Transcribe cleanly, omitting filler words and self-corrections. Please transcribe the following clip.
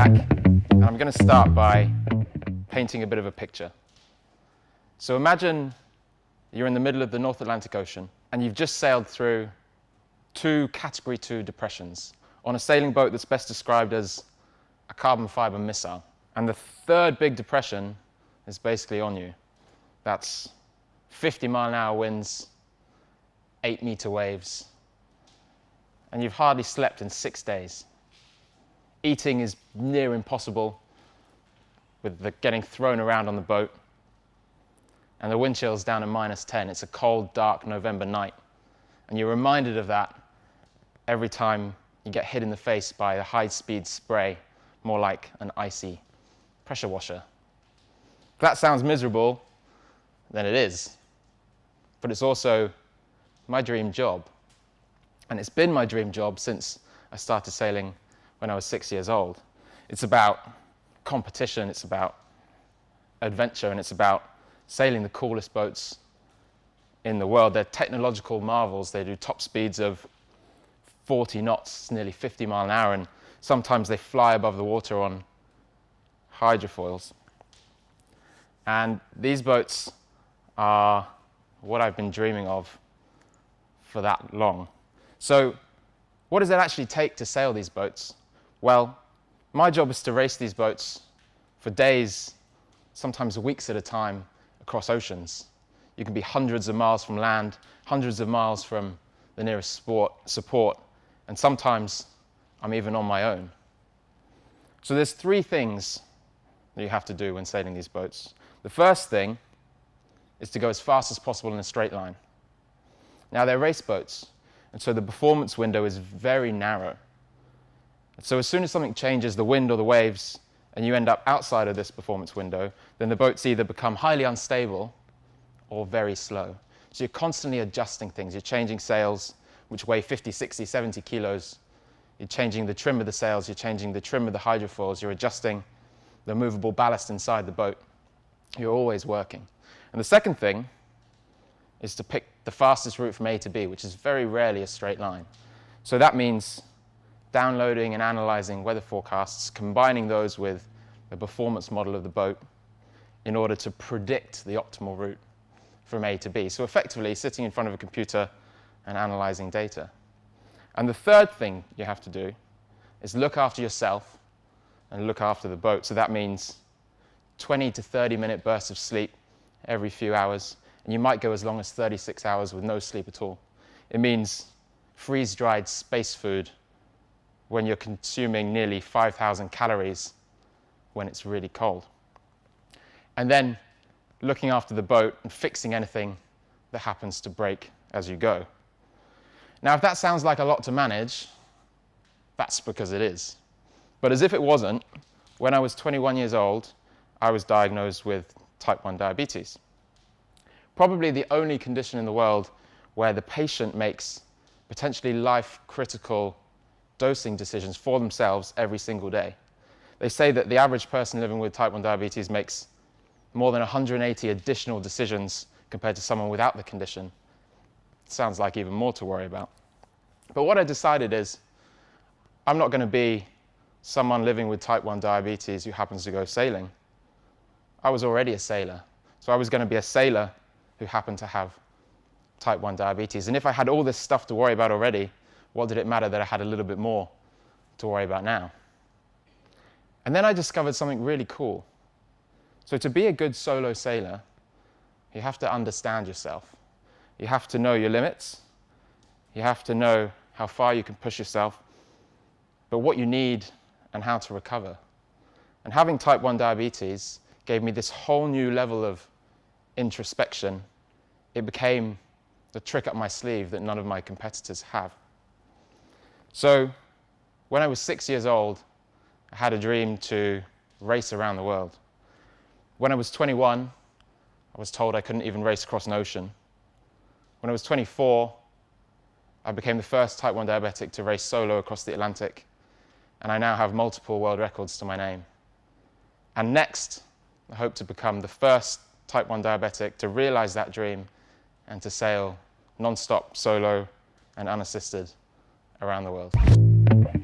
kayak, and I'm going to start by painting a bit of a picture. So imagine you're in the middle of the North Atlantic Ocean, and you've just sailed through two Category 2 depressions on a sailing boat that's best described as a carbon fiber missile. And the third big depression is basically on you. That's 50-mile-an-hour winds, 8-meter waves, and you've hardly slept in 6 days. Eating is near impossible with the getting thrown around on the boat, and the wind chill's down at -10. It's a cold, dark November night, and you're reminded of that every time you get hit in the face by a high-speed spray, more like an icy pressure washer. If that sounds miserable, then it is. But it's also my dream job. And it's been my dream job since I started sailing when I was 6 years old. It's about competition, it's about adventure, and it's about sailing the coolest boats in the world. They're technological marvels. They do top speeds of 40 knots, nearly 50 miles an hour, and sometimes they fly above the water on hydrofoils. And these boats are what I've been dreaming of for that long. So what does it actually take to sail these boats? Well, my job is to race these boats for days, sometimes weeks at a time, across oceans. You can be hundreds of miles from land, hundreds of miles from the nearest support, and sometimes I'm even on my own. So there's three things that you have to do when sailing these boats. The first thing is to go as fast as possible in a straight line. Now, they're race boats, and so the performance window is very narrow. So as soon as something changes, the wind or the waves, and you end up outside of this performance window, then the boats either become highly unstable or very slow. So you're constantly adjusting things. You're changing sails, which weigh 50, 60, 70 kilos. You're changing the trim of the sails. You're changing the trim of the hydrofoils. You're adjusting the movable ballast inside the boat. You're always working. And the second thing is to pick the fastest route from A to B, which is very rarely a straight line. So that means downloading and analyzing weather forecasts, combining those with the performance model of the boat in order to predict the optimal route from A to B. So effectively, sitting in front of a computer and analyzing data. And the third thing you have to do is look after yourself and look after the boat. So that means 20 to 30-minute bursts of sleep every few hours, and you might go as long as 36 hours with no sleep at all. It means freeze-dried space food when you're consuming nearly 5,000 calories when it's really cold. And then looking after the boat and fixing anything that happens to break as you go. Now, if that sounds like a lot to manage, that's because it is. But as if it wasn't, when I was 21 years old, I was diagnosed with type 1 diabetes. Probably the only condition in the world where the patient makes potentially life-critical dosing decisions for themselves every single day. They say that the average person living with type 1 diabetes makes more than 180 additional decisions compared to someone without the condition. Sounds like even more to worry about. But what I decided is, I'm not going to be someone living with type 1 diabetes who happens to go sailing. I was already a sailor. So I was going to be a sailor who happened to have type 1 diabetes. And if I had all this stuff to worry about already, what did it matter that I had a little bit more to worry about now? And then I discovered something really cool. So to be a good solo sailor, you have to understand yourself. You have to know your limits. You have to know how far you can push yourself, but what you need and how to recover. And having type 1 diabetes gave me this whole new level of introspection. It became the trick up my sleeve that none of my competitors have. So when I was 6 years old, I had a dream to race around the world. When I was 21, I was told I couldn't even race across an ocean. When I was 24, I became the first type 1 diabetic to race solo across the Atlantic, and I now have multiple world records to my name. And next, I hope to become the first type 1 diabetic to realize that dream and to sail non-stop, solo, and unassisted around the world.